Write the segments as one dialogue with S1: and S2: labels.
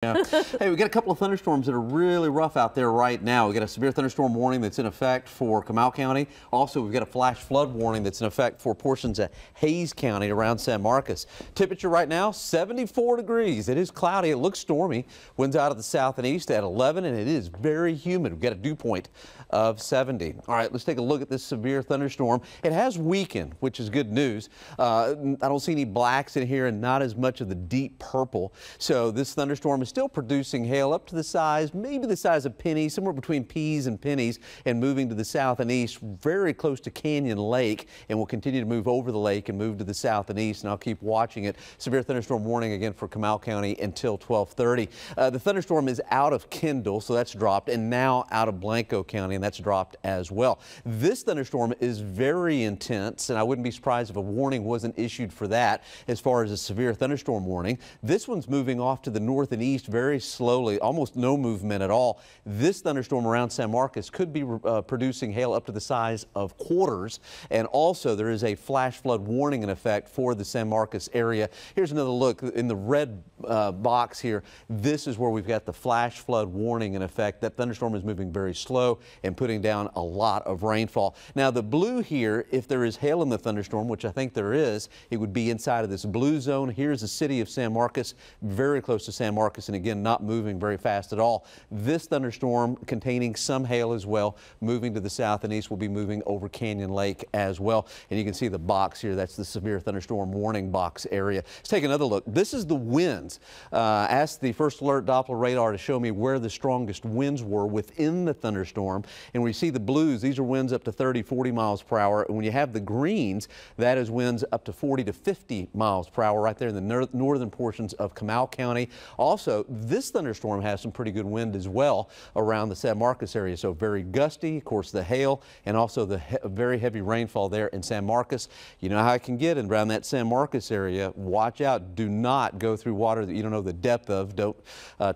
S1: Yeah. Hey, we got a couple of thunderstorms that are really rough out there right now. We got a severe thunderstorm warning that's in effect for Comal County. Also, we've got a flash flood warning that's in effect for portions of Hays County around San Marcos. Temperature right now, 74 degrees. It is cloudy. It looks stormy. Winds out of the south and east at 11, and it is very humid. We've got a dew point of 70. All right, let's take a look at this severe thunderstorm. It has weakened, which is good news. I don't see any blacks in here and not as much of the deep purple. So this thunderstorm is still producing hail up to the size, maybe the size of pennies, somewhere between peas and pennies, and moving to the south and east, very close to Canyon Lake, and will continue to move over the lake and move to the south and east, and I'll keep watching it. Severe thunderstorm warning again for Comal County until 12:30. The thunderstorm is out of Kendall, so that's dropped, and now out of Blanco County, and that's dropped as well. This thunderstorm is very intense, and I wouldn't be surprised if a warning wasn't issued for that as far as a severe thunderstorm warning. This one's moving off to the north and east very slowly, almost no movement at all. This thunderstorm around San Marcos could be producing hail up to the size of quarters, and also there is a flash flood warning in effect for the San Marcos area. Here's another look in the red box here. This is where we've got the flash flood warning in effect. That thunderstorm is moving very slow and putting down a lot of rainfall. Now the blue here, if there is hail in the thunderstorm, which I think there is, it would be inside of this blue zone. Here's the city of San Marcos, very close to San Marcos, and again not moving very fast at all. This thunderstorm containing some hail as well, moving to the south and east, will be moving over Canyon Lake as well. And you can see the box here, that's the severe thunderstorm warning box area. Let's take another look. This is the winds. Asked the first alert Doppler radar to show me where the strongest winds were within the thunderstorm, and we see the blues, these are winds up to 30-40 miles per hour, and when you have the greens, that is winds up to 40 to 50 miles per hour right there in the northern portions of Comal County. Also, this thunderstorm has some pretty good wind as well around the San Marcos area, so very gusty, of course the hail, and also the very heavy rainfall there in San Marcos. You know how it can get around that San Marcos area. Watch out. Do not go through water that you don't know the depth of. Don't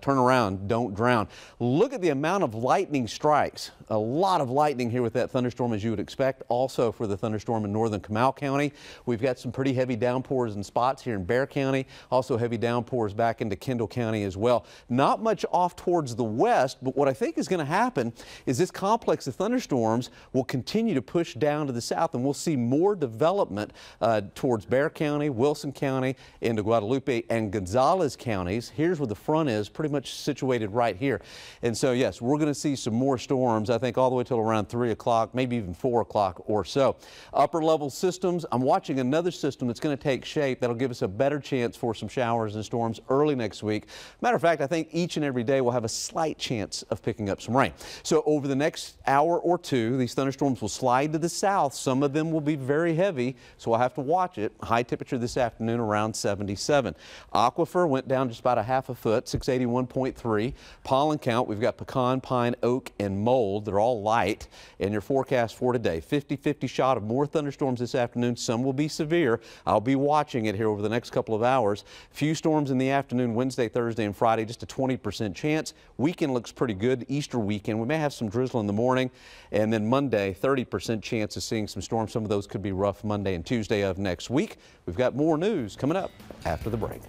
S1: turn around. Don't drown. Look at the amount of lightning strikes. A lot of lightning here with that thunderstorm, as you would expect. Also for the thunderstorm in northern Comal County, we've got some pretty heavy downpours in spots here in Bexar County. Also heavy downpours back into Kendall County as well. Not much off towards the west, but what I think is going to happen is this complex of thunderstorms will continue to push down to the south, and we'll see more development towards Bexar County, Wilson County, into Guadalupe and Gonzales counties. Here's where the front is, pretty much situated right here. And so, yes, we're going to see some more storms, I think all the way till around 3 o'clock, maybe even 4 o'clock or so. Upper level systems, I'm watching another system that's going to take shape that'll give us a better chance for some showers and storms early next week. Matter of fact, I think each and every day we'll have a slight chance of picking up some rain. So over the next hour or two, these thunderstorms will slide to the south. Some of them will be very heavy, so we'll have to watch it. High temperature this afternoon around 77. Aquifer went down just about a half a foot, 681.3. Pollen count, we've got pecan, pine, oak, and mold. They're all light. And your forecast for today, 50-50 shot of more thunderstorms this afternoon. Some will be severe. I'll be watching it here over the next couple of hours. Few storms in the afternoon, Wednesday, Thursday, and Friday, just a 20% chance. Weekend looks pretty good. Easter weekend, we may have some drizzle in the morning. And then Monday, 30% chance of seeing some storms. Some of those could be rough Monday and Tuesday of next week. We've got more news coming up after the break.